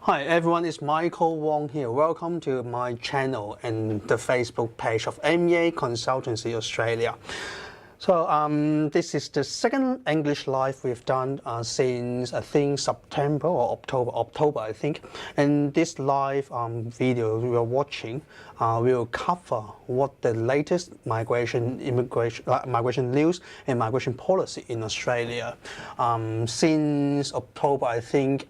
Hi everyone, it's Michael Wong here. Welcome to my channel and the Facebook page of MEA Consultancy Australia. So this is the second English live we've done since I think September or October I think. And this live video we are watching will cover what the latest migration news and migration policy in Australia. Since October I think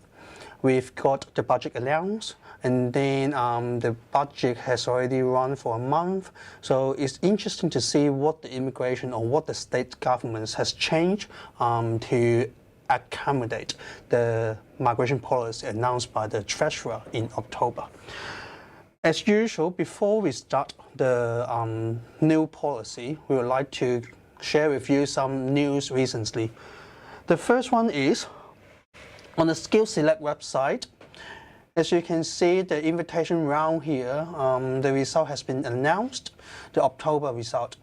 we've got the budget announced, and then the budget has already run for a month. So it's interesting to see what the immigration or what the state governments has changed to accommodate the migration policy announced by the Treasurer in October. As usual, before we start the new policy, we would like to share with you some news recently. The first one is on the Skills Select website. As you can see, the invitation round here, the result has been announced, the October result.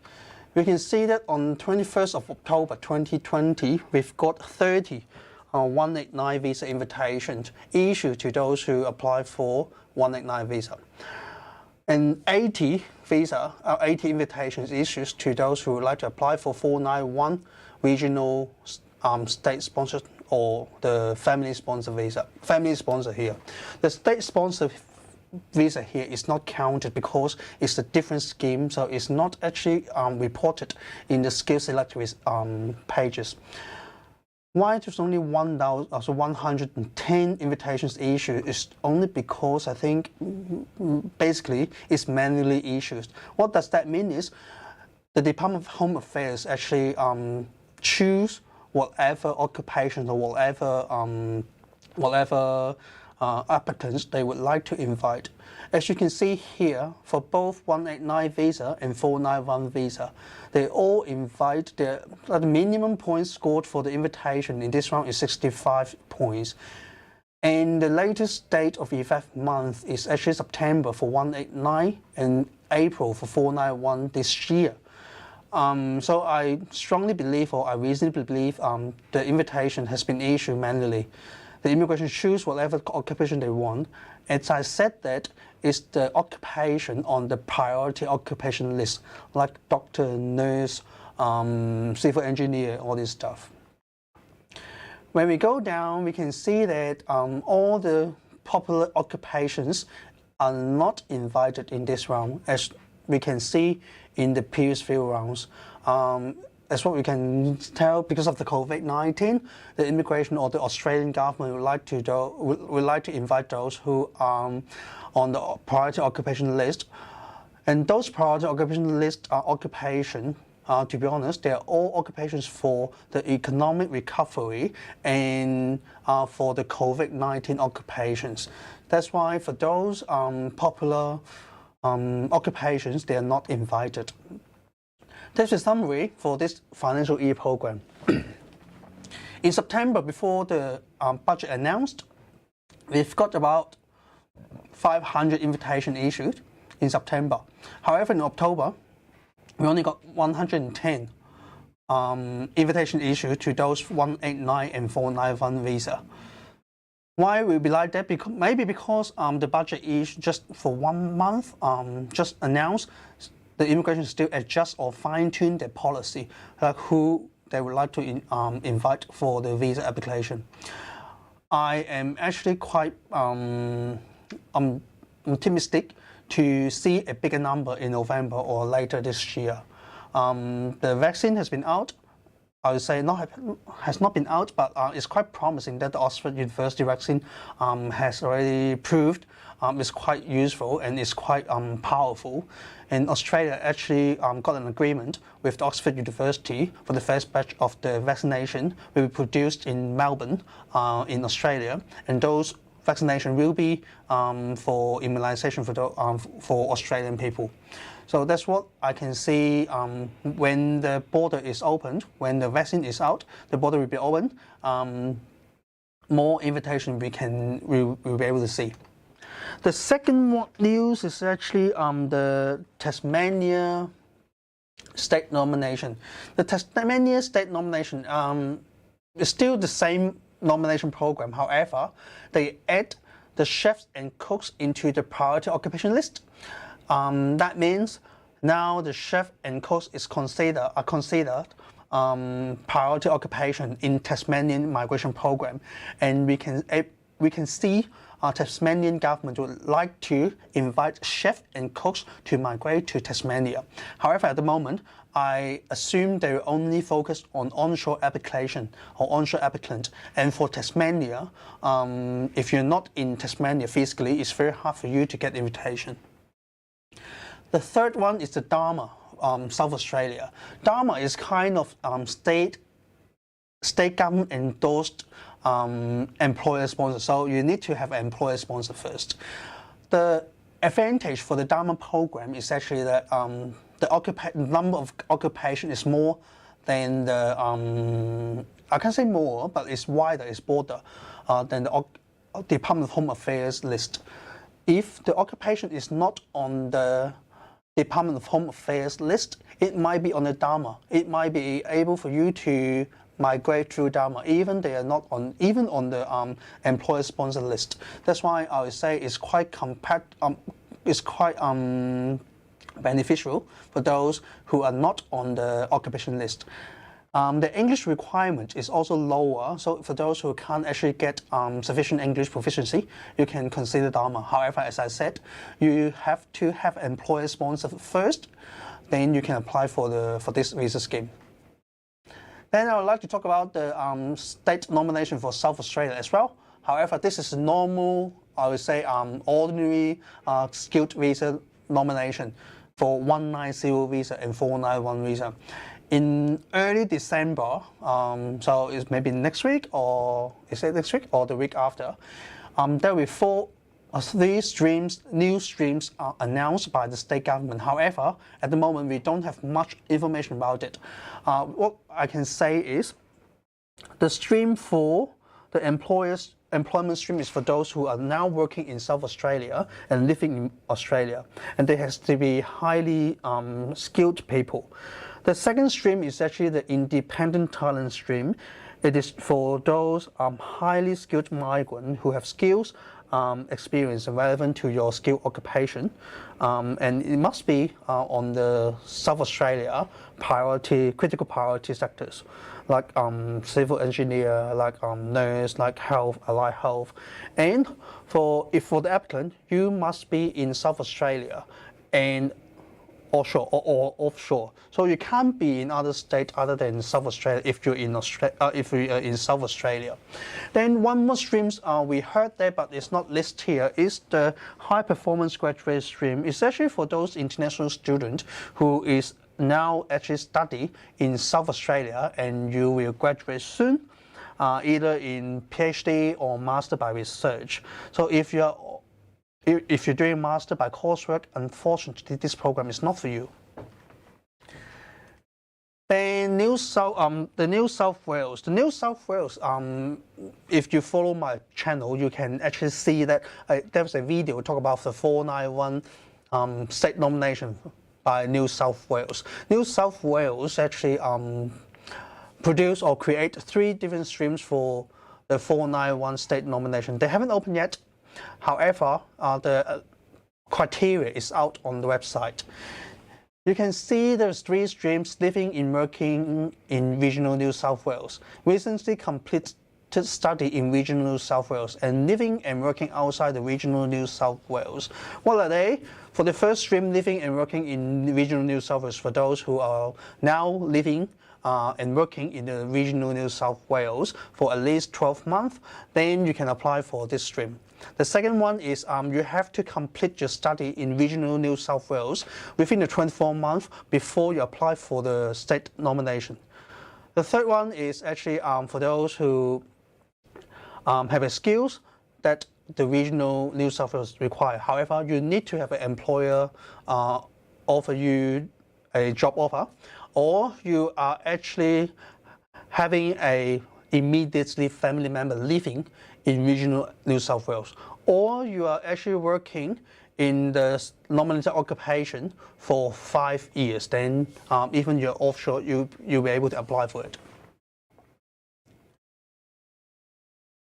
We can see that on 21st of October 2020, we've got 30 189 visa invitations issued to those who apply for 189 visa. And 80 invitations issued to those who would like to apply for 491 regional state-sponsored or the family sponsor visa. Family sponsor here. The state sponsor visa here is not counted because it's a different scheme, so it's not actually reported in the Skill Select pages. Why there's only 110 invitations issued is only because I think basically it's manually issued. What does that mean is the Department of Home Affairs actually choose whatever occupation or whatever applicants they would like to invite. As you can see here, for both 189 visa and 491 visa, they all invite the minimum points scored for the invitation in this round is 65 points. And the latest date of effect month is actually September for 189 and April for 491 this year. So I strongly believe, or I reasonably believe, the invitation has been issued manually. The immigration choose whatever occupation they want. As I said, that is the occupation on the priority occupation list, like doctor, nurse, civil engineer, all this stuff. When we go down, we can see that all the popular occupations are not invited in this round, as we can see in the previous few rounds. As what we can tell, because of the COVID-19, the immigration or the Australian government would like to invite those who are on the priority occupation list. And those priority occupation list are occupation, to be honest, they are all occupations for the economic recovery and for the COVID-19 occupations. That's why for those popular occupations, they are not invited. That's a summary for this financial year program. In September, before the budget announced, we've got about 500 invitations issued in September. However, in October, we only got 110 invitations issued to those 189 and 491 visa. Why will it be like that? Maybe because the budget is just for 1 month, just announced. The immigration still adjust or fine-tune their policy, like who they would like to invite for the visa application. I am actually quite optimistic to see a bigger number in November or later this year. The vaccine has been out. I would say has not been out, but it's quite promising that the Oxford University vaccine has already proved is quite useful and is quite powerful. And Australia actually got an agreement with the Oxford University for the first batch of the vaccination will be produced in Melbourne in Australia, and those vaccination will be for immunisation for Australian people. So that's what I can see when the border is opened, when the vaccine is out, the border will be opened, more invitation we'll be able to see. The second news is actually the Tasmania state nomination. The Tasmania state nomination is still the same nomination program. However, they add the chefs and cooks into the priority occupation list. That means now the chef and cooks are considered priority occupation in Tasmanian migration program, and we can see Tasmanian government would like to invite chefs and cooks to migrate to Tasmania. However, at the moment, I assume they will only focus on onshore application or onshore applicant. And for Tasmania, if you're not in Tasmania physically, it's very hard for you to get invitation. The third one is the Dharma, South Australia. Dharma is kind of state government endorsed employer sponsor. So you need to have an employer sponsor first. The advantage for the Dharma program is actually that the number of occupation is more than the I can't say more, but it's wider, it's broader than the Department of Home Affairs list. If the occupation is not on the Department of Home Affairs list, it might be on the Dharma. It might be able for you to migrate through Dharma, even they are not on the employer sponsor list. That's why I would say it's quite beneficial for those who are not on the occupation list. The English requirement is also lower, so for those who can't actually get sufficient English proficiency, you can consider Dharma. However, as I said, you have to have employer sponsor first, then you can apply for this visa scheme. Then I would like to talk about the state nomination for South Australia as well. However, this is a normal, I would say, ordinary skilled visa nomination for 190 visa and 491 visa. In early December, so it's maybe next week, or is it next week or the week after, there will be three new streams are announced by the state government. However, at the moment we don't have much information about it. What I can say is the stream for the employment stream is for those who are now working in South Australia and living in Australia, and they has to be highly skilled people. The second stream is actually the independent talent stream. It is for those highly skilled migrants who have skills, experience relevant to your skill occupation, and it must be on the South Australia critical priority sectors, like civil engineer, like nurse, like health, allied health. And for the applicant, you must be in South Australia and onshore or offshore. So you can't be in other states other than South Australia if you're in South Australia. Then one more streams we heard there, but it's not listed here, is the high performance graduate stream. It's actually for those international students who is now actually study in South Australia, and you will graduate soon, either in PhD or master by research. So if you're doing master by coursework, unfortunately this program is not for you. Then the New South Wales. The New South Wales, if you follow my channel, you can actually see that there's a video talk about the 491 state nomination by New South Wales. New South Wales actually produce or create 3 different streams for the 491 state nomination. They haven't opened yet. However, the criteria is out on the website. You can see there's 3 streams: living and working in regional New South Wales, recently completed study in regional New South Wales, and living and working outside the regional New South Wales. What are they? For the first stream, living and working in regional New South Wales, for those who are now living and working in the regional New South Wales for at least 12 months, then you can apply for this stream. The second one is you have to complete your study in regional New South Wales within the 24 months before you apply for the state nomination. The third one is actually for those who have a skills that the regional New South Wales require. However, you need to have an employer offer you a job offer, or you are actually having a immediately family member living in regional New South Wales, or you are actually working in the nominated occupation for 5 years. Then even you're offshore, you'll be able to apply for it.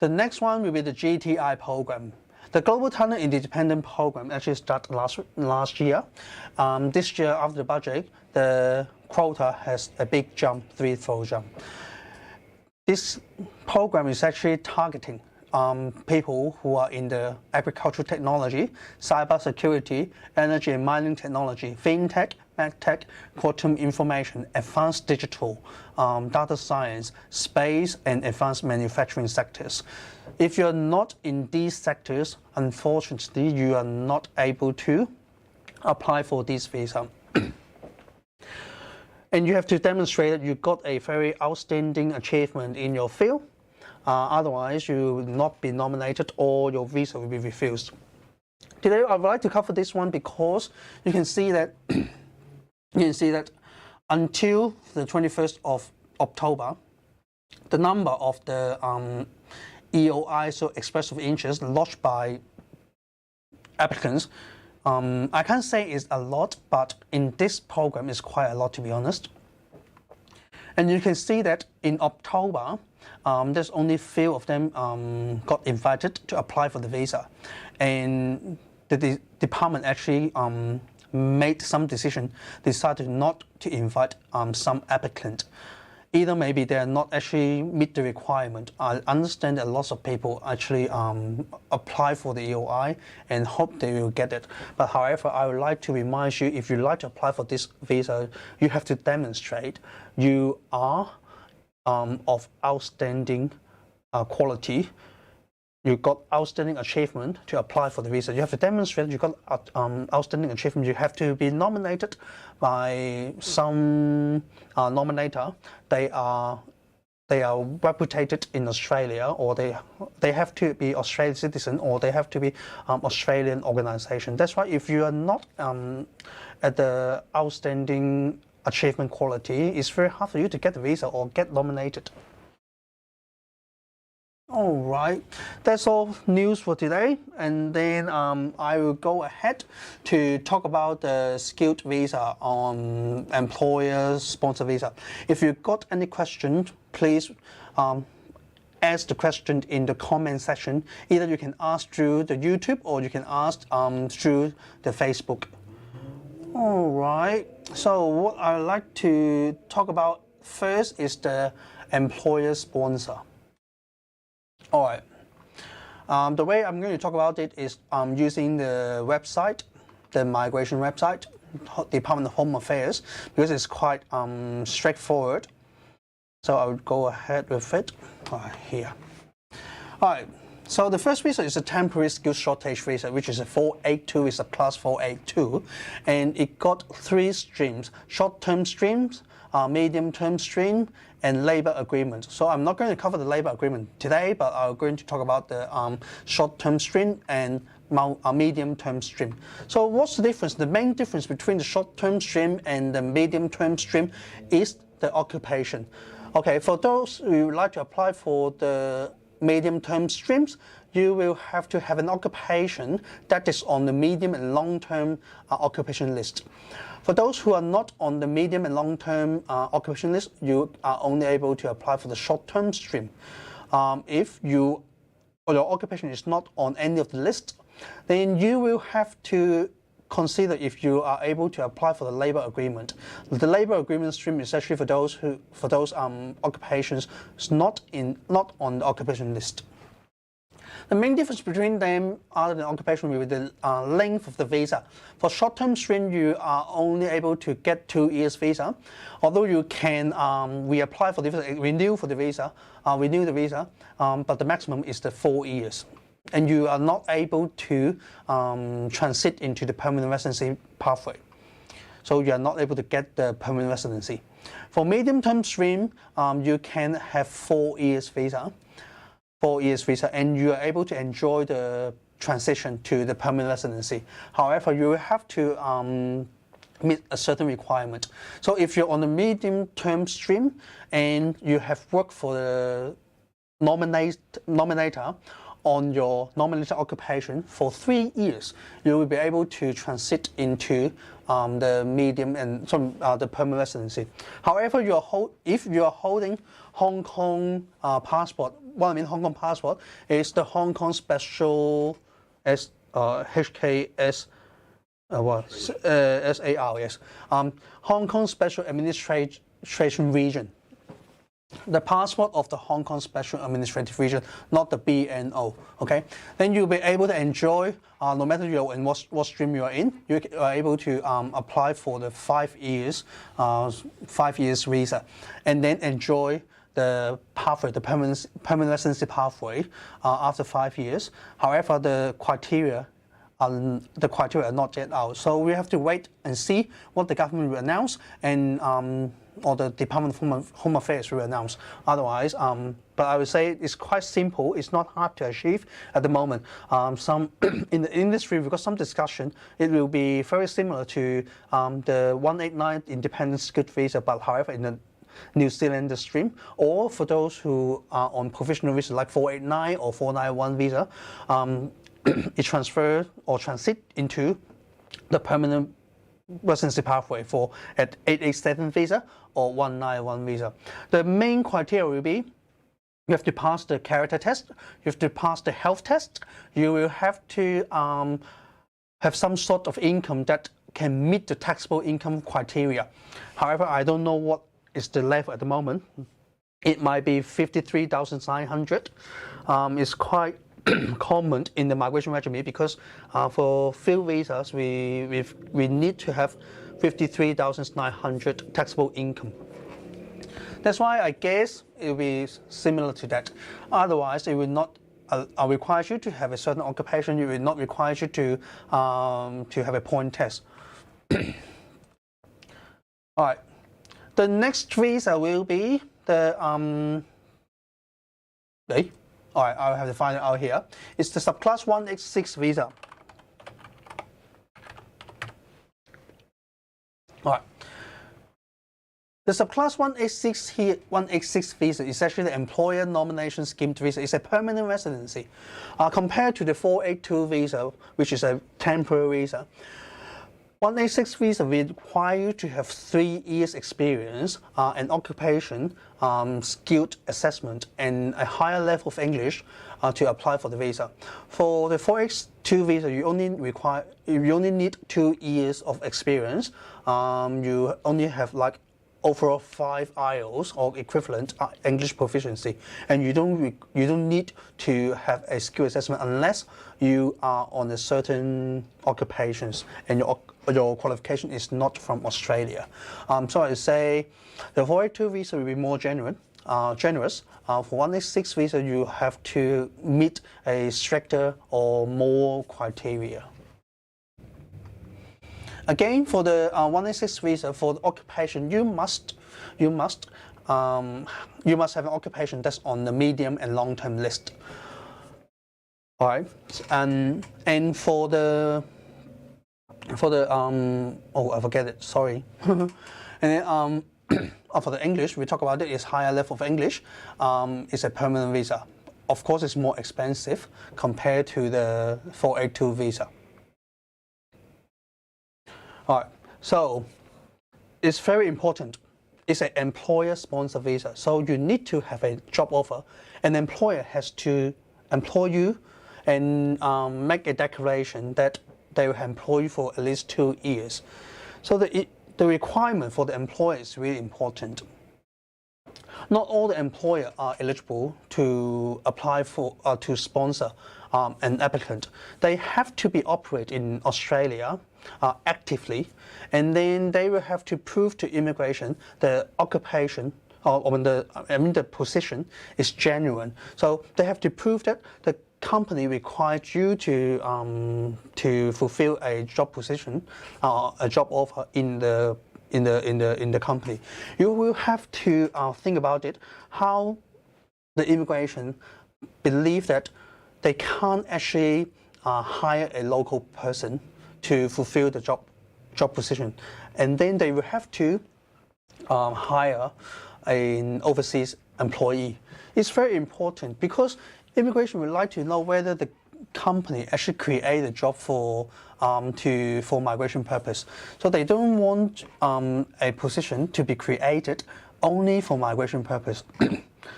The next one will be the GTI program. The Global Talent Independent Program actually started last year. This year, after the budget, the quota has a big jump, threefold jump. This program is actually targeting people who are in the agricultural technology, cybersecurity, energy and mining technology, fintech, medtech, quantum information, advanced digital, data science, space, and advanced manufacturing sectors. If you're not in these sectors, unfortunately, you are not able to apply for this visa. And you have to demonstrate that you got a very outstanding achievement in your field. Otherwise, you will not be nominated or your visa will be refused. Today, I would like to cover this one because you can see that until the 21st of October, the number of the EOI, so express of interest, lodged by applicants, I can't say it's a lot, but in this program it's quite a lot, to be honest. And you can see that in October, there's only few of them got invited to apply for the visa, and the department actually made some decision, decided not to invite some applicant. Either maybe they are not actually meet the requirement. I understand that lots of people actually apply for the EOI and hope they will get it. But however, I would like to remind you, if you like to apply for this visa, you have to demonstrate you are of outstanding quality. You got outstanding achievement to apply for the visa. You have to demonstrate you got outstanding achievement. You have to be nominated by some nominator. They are reputed in Australia, or they have to be Australian citizen, or they have to be Australian organization. That's why if you are not at the outstanding achievement quality, it's very hard for you to get the visa or get nominated. All right, that's all news for today, and then I will go ahead to talk about the skilled visa on employers sponsor visa. If you got any questions, please ask the question in the comment section. Either you can ask through the YouTube or you can ask through the Facebook. All right, so what I would like to talk about first is the employer sponsor. All right, the way I'm going to talk about it is using the website, the migration website, Department of Home Affairs, because it's quite straightforward. So I would go ahead with it here. All right, so the first visa is a temporary skills shortage visa, which is a 482, is a Subclass 482, and it got three streams: short-term streams, medium-term stream, and labor agreement. So I'm not going to cover the labor agreement today, but I'm going to talk about the short-term stream and medium-term stream. So what's the difference? The main difference between the short-term stream and the medium-term stream is the occupation. Okay, for those who would like to apply for the medium-term streams, you will have to have an occupation that is on the medium and long-term occupation list. For those who are not on the medium and long-term occupation list, you are only able to apply for the short-term stream. If your occupation is not on any of the lists, then you will have to consider if you are able to apply for the labor agreement. The labor agreement stream is actually for those occupations not on the occupation list. The main difference between them, other than occupation, will be the length of the visa. For short-term stream, you are only able to get 2 years visa, although you can reapply for the visa, renew the visa, but the maximum is the 4 years. And you are not able to transit into the permanent residency pathway. So you are not able to get the permanent residency. For medium-term stream, you can have 4 years visa. 4 years visa, and you are able to enjoy the transition to the permanent residency. However, you will have to meet a certain requirement. So if you're on the medium-term stream and you have worked for the nominator on your nominated occupation for 3 years, you will be able to transit into the medium and the permanent residency. However, if you are holding Hong Kong passport, what I mean Hong Kong passport is the Hong Kong special HKS. SAR, yes. Hong Kong Special Administration Region. The passport of the Hong Kong Special Administrative Region, not the BNO. Okay, then you'll be able to enjoy, no matter you're in what stream you are in, you are able to apply for the 5 years visa, and then enjoy the pathway, the permanent residency pathway after 5 years. However, the criteria are not yet out, so we have to wait and see what the government will announce and or the Department of Home Affairs will announce. Otherwise, but I would say it's quite simple. It's not hard to achieve at the moment. Some in the industry, we've got some discussion. It will be very similar to the 189 independent skilled visa, but however in the New Zealand stream, or for those who are on provisional visa like 489 or 491 visa, it transfer or transit into the permanent residency pathway for at 887 visa or 191 visa. The main criteria will be you have to pass the character test, you have to pass the health test, you will have to have some sort of income that can meet the taxable income criteria. However, I don't know what is the level at the moment. It might be 53,900. It's quite common in the migration regime because for field visas we need to have 53,900 taxable income. That's why I guess it will be similar to that. Otherwise, it will not require you to have a certain occupation. It will not require you to have a point test. All right. The next visa will be the all right, I'll have to find it out here. It's the Subclass 186 visa. All right. The Subclass 186 visa is actually the Employer Nomination Scheme visa. It's a permanent residency. Compared to the 482 visa, which is a temporary visa, 186 visa will require you to have 3 years experience, an occupation, skilled assessment, and a higher level of English to apply for the visa. For the 482 visa, you only need 2 years of experience. You only have like overall 5 IELTS or equivalent English proficiency, and you don't need to have a skill assessment unless you are on a certain occupations and your qualification is not from Australia. So I say the 482 visa will be more generous. For 186 visa, you have to meet a stricter or more criteria. Again, for the 186 visa, for the occupation, you must have an occupation that's on the medium and long-term list. All right, and for the oh, I forget it. Sorry. And then for the English, we talk about it is higher level of English. It's a permanent visa. Of course, it's more expensive compared to the 482 visa. All right, so it's very important. It's an employer-sponsored visa, so you need to have a job offer. An employer has to employ you and make a declaration that they will employ you for at least 2 years. So the requirement for the employer is really important. Not all the employers are eligible to apply for to sponsor an applicant. They have to be operate in Australia actively, and then they will have to prove to immigration the occupation the position is genuine. So they have to prove that the company requires you to fulfill a job position, a job offer in the company. You will have to think about it, how the immigration believe that they can't actually hire a local person to fulfill the job position, and then they will have to hire an overseas employee. It's very important because immigration would like to know whether the company actually create a job for migration purpose. So they don't want a position to be created only for migration purpose.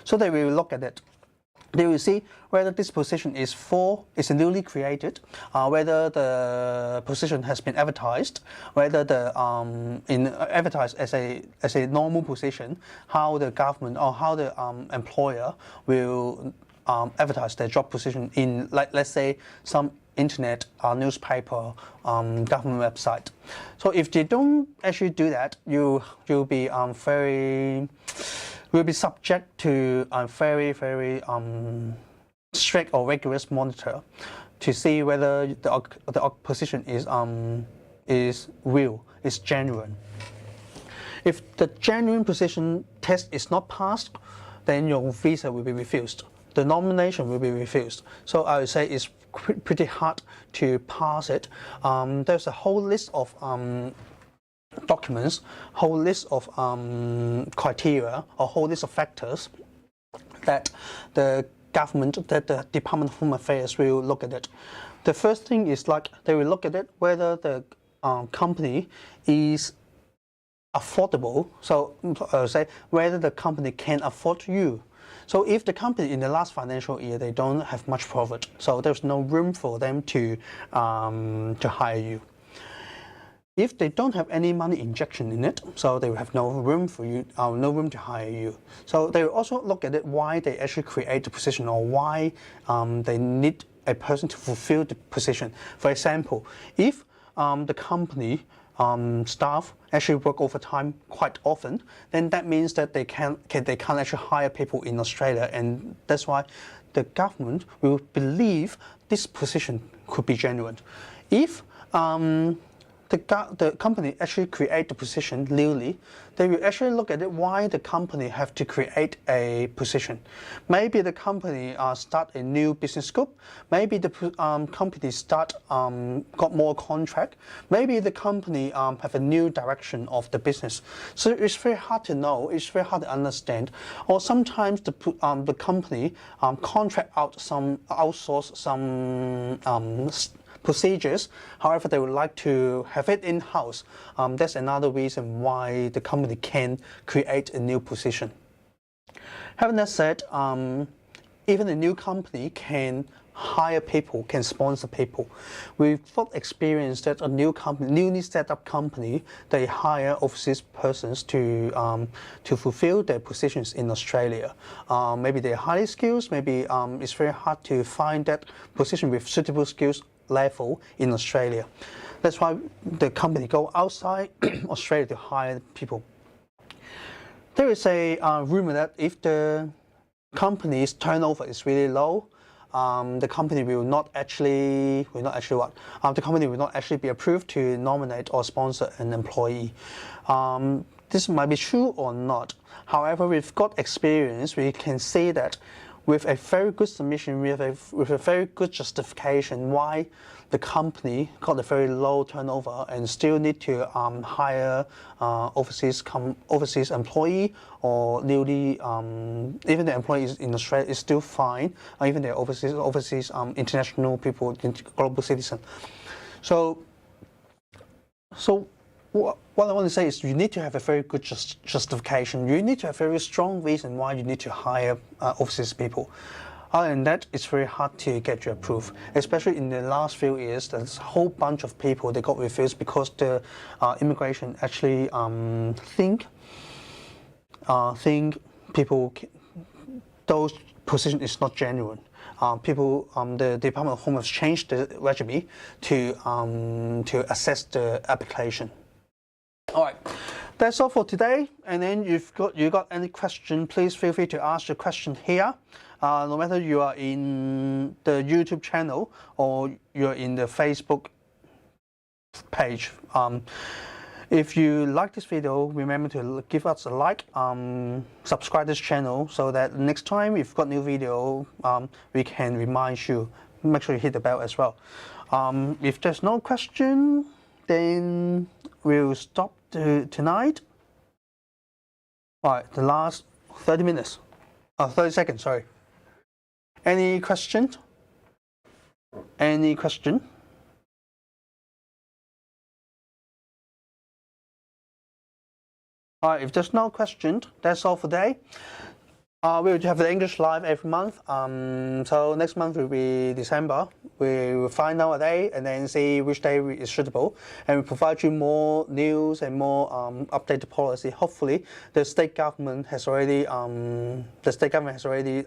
So they will look at it. they will see whether this position is newly created, whether the position has been advertised, whether the advertised as a normal position, how the government or how the employer will advertise their job position in, like, let's say, some internet, newspaper, government website. So if they don't actually do that, you'll be will be subject to a very strict or rigorous monitor to see whether the position is real, is genuine. If the genuine position test is not passed, then your visa will be refused. The nomination will be refused. So I would say it's pretty hard to pass it. There's a whole list of documents, whole list of criteria, or whole list of factors that the government, that the Department of Home Affairs will look at it. The first thing is, like, they will look at it whether the company is affordable. So say whether the company can afford you. So if the company in the last financial year, they don't have much profit, so there's no room for them to hire you. If they don't have any money injection in it, so they will have no room for you, no room to hire you. So they will also look at it why they actually create the position, or why they need a person to fulfill the position. For example, if the company staff actually work overtime quite often, then that means that they can't actually hire people in Australia, and that's why the government will believe this position could be genuine. If the company actually create the position newly, they will actually look at it why the company have to create a position. Maybe the company start a new business scope. Maybe the company got more contract. Maybe the company have a new direction of the business. So it's very hard to know. It's very hard to understand. Or sometimes the company outsource some procedures. However, they would like to have it in-house. That's another reason why the company can create a new position. Having that said, even a new company can hire people, can sponsor people. We've got experience that a newly set up company, they hire overseas persons to fulfill their positions in Australia. Maybe they're highly skilled. Maybe it's very hard to find that position with suitable skills level in Australia. That's why the company go outside Australia to hire people. There is a rumor that if the company's turnover is really low, the company will not actually the company will not actually be approved to nominate or sponsor an employee. This might be true or not. However, we've got experience. We can see that with a very good submission, with a very good justification why the company got a very low turnover and still need to hire overseas employee, or newly even the employees in Australia is still fine, or even the overseas international people, global citizen. So what I want to say is you need to have a very good justification. You need to have a very strong reason why you need to hire overseas people. Other than that, it's very hard to get you approved. Especially in the last few years, there's a whole bunch of people that got refused because the immigration actually think those position is not genuine. The Department of Home has changed the regime to assess the application. All right, that's all for today. And then you got any question, please feel free to ask your question here. No matter you are in the YouTube channel or you're in the Facebook page. If you like this video, remember to give us a like, subscribe this channel so that next time we've got new video, we can remind you. Make sure you hit the bell as well. If there's no question, then we'll stop tonight. All right, the last 30 minutes, 30 seconds, sorry. Any question? Any question? All right, if there's no question, that's all for today. We will have the English live every month. So next month will be December. We will find out a day and then see which day is suitable, and we provide you more news and more updated policy. Hopefully, the state government has already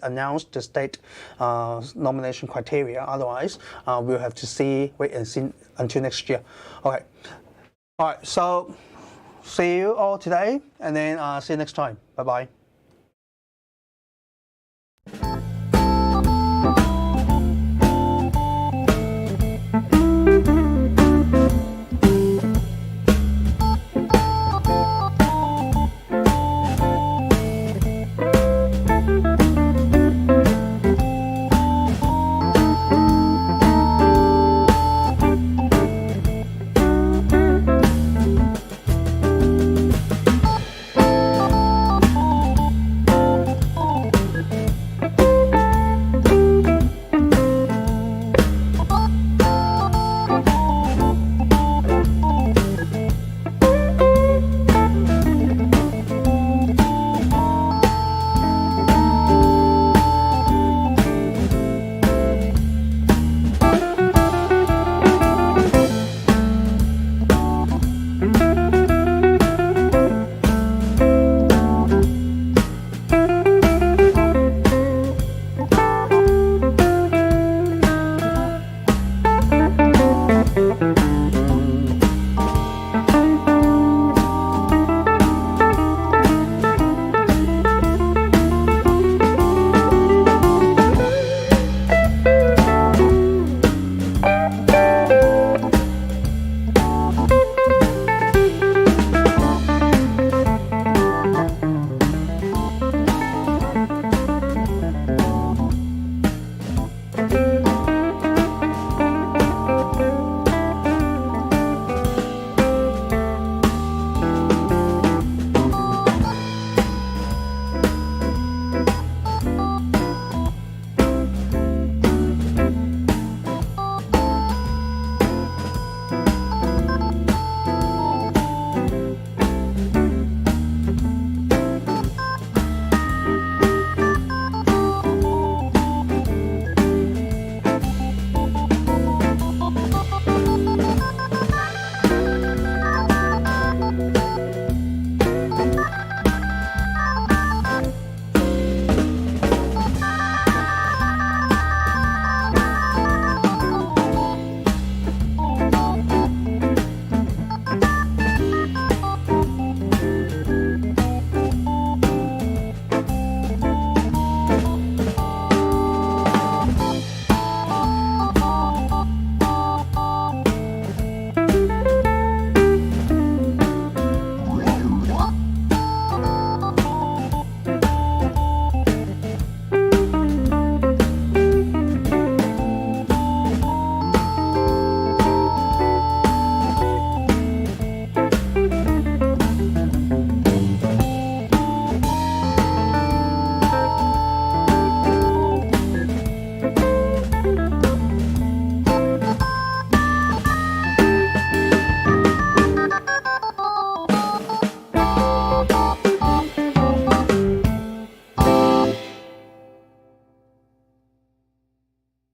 announced the state nomination criteria. Otherwise, we'll have to wait and see until next year. Okay. All right. So see you all today, and then see you next time. Bye bye.